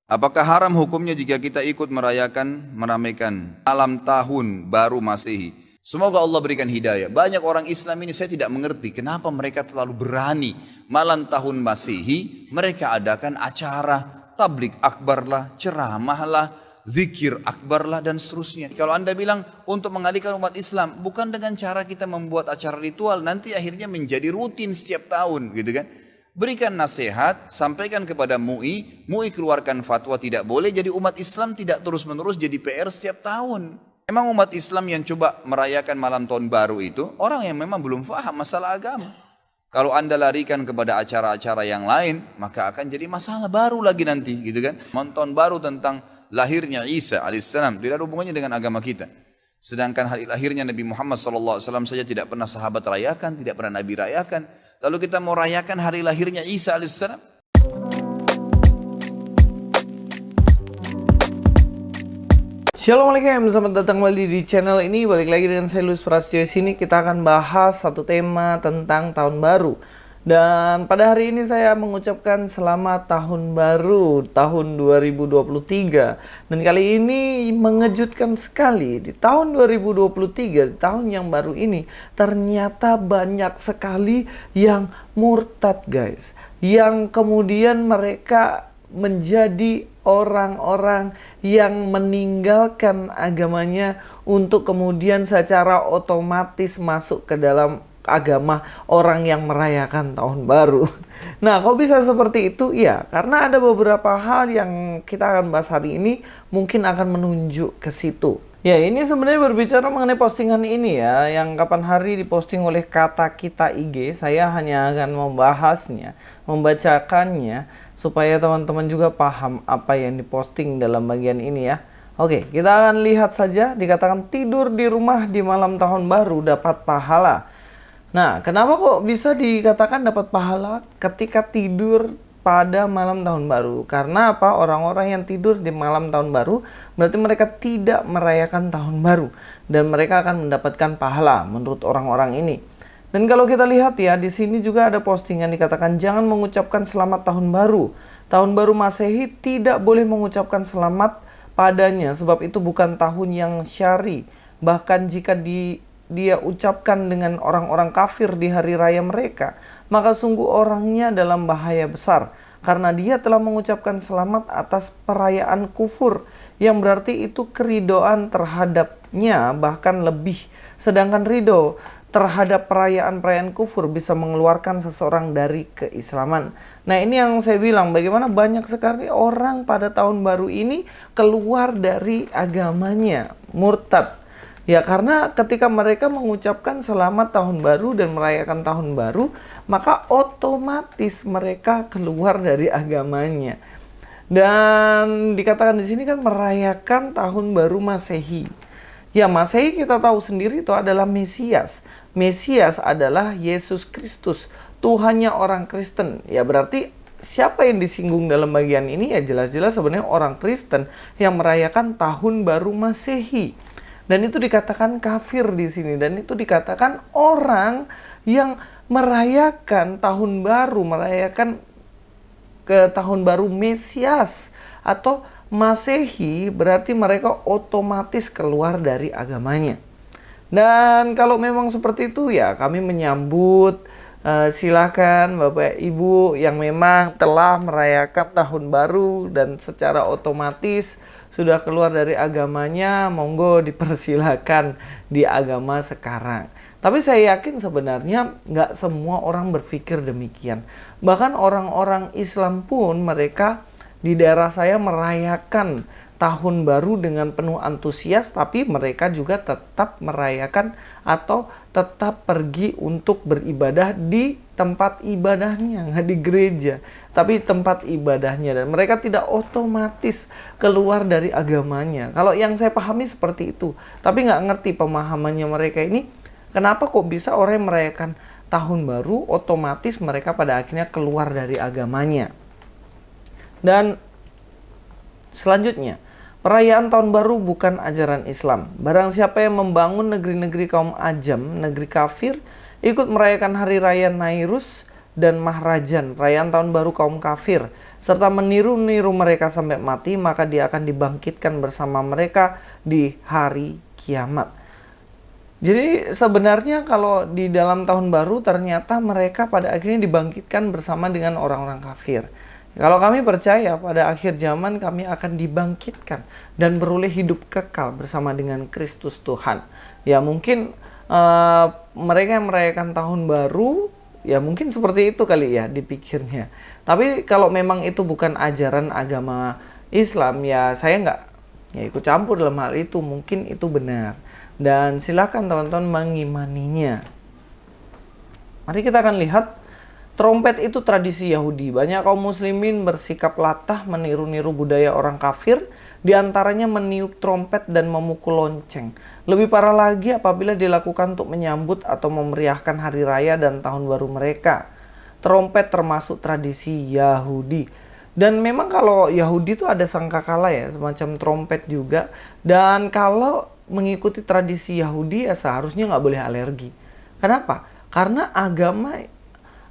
Apakah haram hukumnya jika kita ikut meramaikan malam tahun baru Masehi? Semoga Allah berikan hidayah. Banyak orang Islam ini saya tidak mengerti kenapa mereka terlalu berani malam tahun Masehi mereka adakan acara tablik akbar lah, ceramah lah, zikir akbar lah dan seterusnya. Kalau Anda bilang untuk mengalihkan umat Islam bukan dengan cara kita membuat acara ritual nanti akhirnya menjadi rutin setiap tahun gitu kan. Berikan nasihat, sampaikan kepada MUI, MUI keluarkan fatwa tidak boleh, jadi umat Islam tidak terus-menerus jadi PR setiap tahun. Memang umat Islam yang coba merayakan malam tahun baru itu, orang yang memang belum paham masalah agama. Kalau Anda larikan kepada acara-acara yang lain, maka akan jadi masalah baru lagi nanti, gitu kan. Tahun baru tentang lahirnya Isa alaihissalam, tidak ada hubungannya dengan agama kita. Sedangkan hari lahirnya Nabi Muhammad SAW saja tidak pernah sahabat rayakan, tidak pernah Nabi rayakan. Lalu kita mau rayakan hari lahirnya Isa alaihissalam. Assalamualaikum, selamat datang kembali di channel ini. Balik lagi dengan saya Luis Prasetyo. Sini kita akan bahas satu tema tentang tahun baru. Dan pada hari ini saya mengucapkan selamat tahun baru tahun 2023. Dan kali ini mengejutkan sekali, di tahun 2023, di tahun yang baru ini ternyata banyak sekali yang murtad guys. Yang kemudian mereka menjadi orang-orang yang meninggalkan agamanya untuk kemudian secara otomatis masuk ke dalam agama orang yang merayakan tahun baru. Nah, kok bisa seperti itu? Ya, karena ada beberapa hal yang kita akan bahas hari ini mungkin akan menunjuk ke situ. Ya, ini sebenarnya berbicara mengenai postingan ini ya, yang kapan hari diposting oleh Kata Kita IG. Saya hanya akan membahasnya, membacakannya, supaya teman-teman juga paham apa yang diposting dalam bagian ini ya. Oke, kita akan lihat saja. Dikatakan tidur di rumah di malam tahun baru dapat pahala. Nah, kenapa kok bisa dikatakan dapat pahala ketika tidur pada malam tahun baru? Karena apa? Orang-orang yang tidur di malam tahun baru berarti mereka tidak merayakan tahun baru dan mereka akan mendapatkan pahala menurut orang-orang ini. Dan kalau kita lihat ya, di sini juga ada postingan dikatakan jangan mengucapkan selamat tahun baru. Tahun baru Masehi tidak boleh mengucapkan selamat padanya sebab itu bukan tahun yang syar'i. Bahkan jika dia ucapkan dengan orang-orang kafir di hari raya mereka, maka sungguh orangnya dalam bahaya besar karena dia telah mengucapkan selamat atas perayaan kufur yang berarti itu keridoan terhadapnya bahkan lebih. Sedangkan ridho terhadap perayaan-perayaan kufur bisa mengeluarkan seseorang dari keislaman. Nah, ini yang saya bilang, bagaimana banyak sekali orang pada tahun baru ini keluar dari agamanya, murtad. Ya, karena ketika mereka mengucapkan selamat tahun baru dan merayakan tahun baru, maka otomatis mereka keluar dari agamanya. Dan dikatakan di sini kan merayakan tahun baru Masehi. Ya, Masehi kita tahu sendiri itu adalah Mesias. Mesias adalah Yesus Kristus, Tuhannya orang Kristen. Ya, berarti siapa yang disinggung dalam bagian ini? Ya jelas-jelas sebenarnya orang Kristen yang merayakan tahun baru Masehi. Dan itu dikatakan kafir di sini, dan itu dikatakan orang yang merayakan tahun baru, merayakan ke tahun baru Mesias atau Masehi, berarti mereka otomatis keluar dari agamanya. Dan kalau memang seperti itu ya kami menyambut, silakan Bapak Ibu yang memang telah merayakan tahun baru dan secara otomatis sudah keluar dari agamanya, monggo dipersilakan di agama sekarang. Tapi saya yakin sebenarnya nggak semua orang berpikir demikian. Bahkan orang-orang Islam pun mereka di daerah saya merayakan tahun baru dengan penuh antusias, tapi mereka juga tetap merayakan atau tetap pergi untuk beribadah di tempat ibadahnya, nggak di gereja, tapi tempat ibadahnya, dan mereka tidak otomatis keluar dari agamanya. Kalau yang saya pahami seperti itu, tapi nggak ngerti pemahamannya mereka ini, kenapa kok bisa orang yang merayakan tahun baru otomatis mereka pada akhirnya keluar dari agamanya. Dan selanjutnya, perayaan tahun baru bukan ajaran Islam. Barang siapa yang membangun negeri-negeri kaum ajam, negeri kafir, ikut merayakan hari raya Nairus dan Mahrajan, perayaan tahun baru kaum kafir, serta meniru-niru mereka sampai mati, maka dia akan dibangkitkan bersama mereka di hari kiamat. Jadi sebenarnya kalau di dalam tahun baru ternyata mereka pada akhirnya dibangkitkan bersama dengan orang-orang kafir. Kalau kami percaya pada akhir zaman kami akan dibangkitkan dan beroleh hidup kekal bersama dengan Kristus Tuhan. Ya mungkin mereka yang merayakan tahun baru, ya mungkin seperti itu kali ya dipikirnya. Tapi kalau memang itu bukan ajaran agama Islam, ya saya nggak ya ikut campur dalam hal itu. Mungkin itu benar. Dan silakan teman-teman mengimaninya. Mari kita akan lihat. Trompet itu tradisi Yahudi. Banyak kaum muslimin bersikap latah meniru-niru budaya orang kafir, diantaranya meniup trompet dan memukul lonceng. Lebih parah lagi apabila dilakukan untuk menyambut atau memeriahkan hari raya dan tahun baru mereka. Trompet termasuk tradisi Yahudi. Dan memang kalau Yahudi itu ada sangkakala ya, semacam trompet juga. Dan kalau mengikuti tradisi Yahudi ya seharusnya nggak boleh alergi. Kenapa? Karena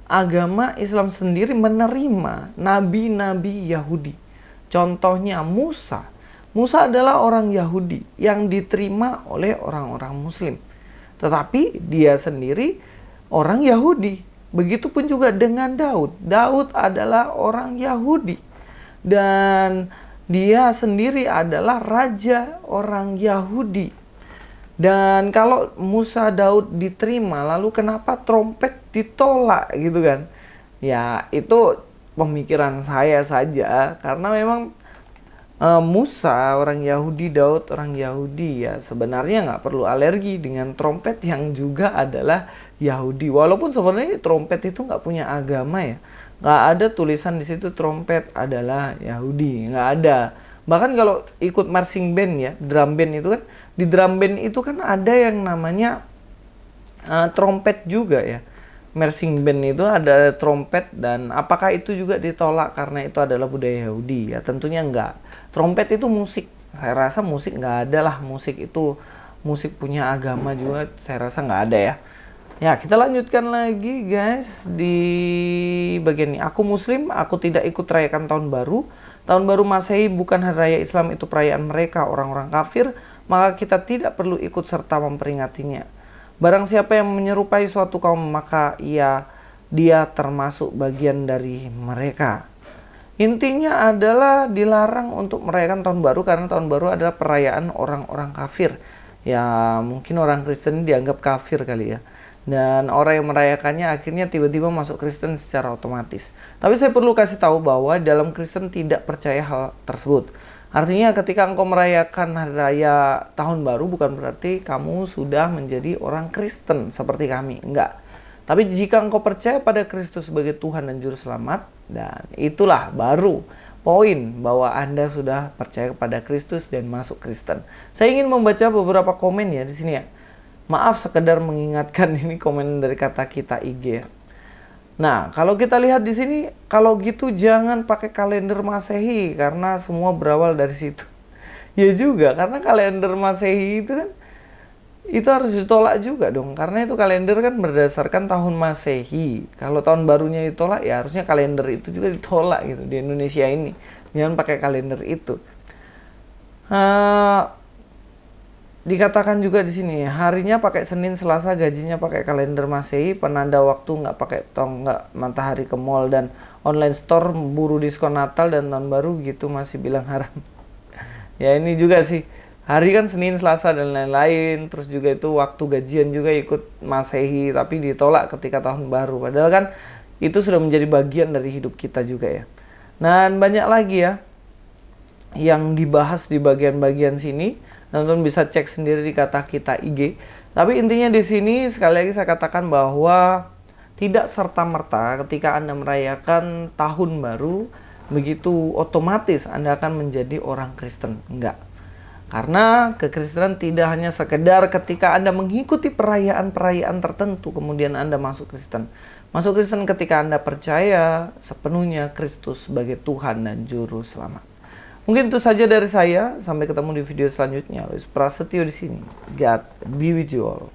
agama Islam sendiri menerima nabi-nabi Yahudi. Contohnya Musa. Musa adalah orang Yahudi yang diterima oleh orang-orang Muslim. Tetapi dia sendiri orang Yahudi. Begitupun juga dengan Daud. Daud adalah orang Yahudi. Dan dia sendiri adalah raja orang Yahudi. Dan kalau Musa Daud diterima, lalu kenapa trompet ditolak gitu kan? Ya itu pemikiran saya saja, karena memang Musa orang Yahudi, Daud orang Yahudi, ya sebenarnya nggak perlu alergi dengan trompet yang juga adalah Yahudi. Walaupun sebenarnya trompet itu nggak punya agama ya, nggak ada tulisan di situ trompet adalah Yahudi, nggak ada. Bahkan kalau ikut marching band ya, drum band itu kan, di drum band itu kan ada yang namanya trompet juga ya. Marching band itu ada trompet, dan apakah itu juga ditolak karena itu adalah budaya Yahudi? Ya tentunya enggak. Trompet itu musik. Saya rasa musik enggak ada lah. Musik itu musik punya agama juga, saya rasa enggak ada ya. Ya, kita lanjutkan lagi guys di bagian ini. Aku muslim, aku tidak ikut rayakan tahun baru. Tahun baru Masehi bukan hari raya Islam, itu perayaan mereka, orang-orang kafir, maka kita tidak perlu ikut serta memperingatinya. Barang siapa yang menyerupai suatu kaum, maka dia termasuk bagian dari mereka. Intinya adalah dilarang untuk merayakan tahun baru karena tahun baru adalah perayaan orang-orang kafir. Ya mungkin orang Kristen dianggap kafir kali ya. Dan orang yang merayakannya akhirnya tiba-tiba masuk Kristen secara otomatis. Tapi saya perlu kasih tahu bahwa dalam Kristen tidak percaya hal tersebut. Artinya ketika engkau merayakan hari raya tahun baru bukan berarti kamu sudah menjadi orang Kristen seperti kami. Enggak. Tapi jika engkau percaya pada Kristus sebagai Tuhan dan Juru Selamat, dan itulah baru poin bahwa Anda sudah percaya kepada Kristus dan masuk Kristen. Saya ingin membaca beberapa komen ya di sini ya. Maaf sekedar mengingatkan, ini komen dari kata kita IG ya. Nah, kalau kita lihat di sini, kalau gitu jangan pakai kalender Masehi karena semua berawal dari situ. Ya juga, karena kalender Masehi itu kan itu harus ditolak juga dong, karena itu kalender kan berdasarkan tahun Masehi. Kalau tahun barunya ditolak, ya harusnya kalender itu juga ditolak gitu di Indonesia ini. Jangan pakai kalender itu. Dikatakan juga di sini harinya pakai Senin, Selasa, gajinya pakai kalender Masehi, penanda waktu nggak pakai tonggak matahari ke mall, dan online store buru diskon Natal dan tahun baru gitu masih bilang haram. Ya ini juga sih, hari kan Senin, Selasa dan lain-lain, terus juga itu waktu gajian juga ikut Masehi tapi ditolak ketika tahun baru, padahal kan itu sudah menjadi bagian dari hidup kita juga ya. Dan banyak lagi ya yang dibahas di bagian-bagian sini. Teman-teman bisa cek sendiri di kata kita IG. Tapi intinya di sini sekali lagi saya katakan bahwa tidak serta-merta ketika Anda merayakan tahun baru begitu otomatis Anda akan menjadi orang Kristen. Enggak. Karena kekristenan tidak hanya sekedar ketika Anda mengikuti perayaan-perayaan tertentu kemudian Anda masuk Kristen. Masuk Kristen ketika Anda percaya sepenuhnya Kristus sebagai Tuhan dan Juru Selamat. Mungkin itu saja dari saya. Sampai ketemu di video selanjutnya. Luis Prasetyo di sini. God be with you all.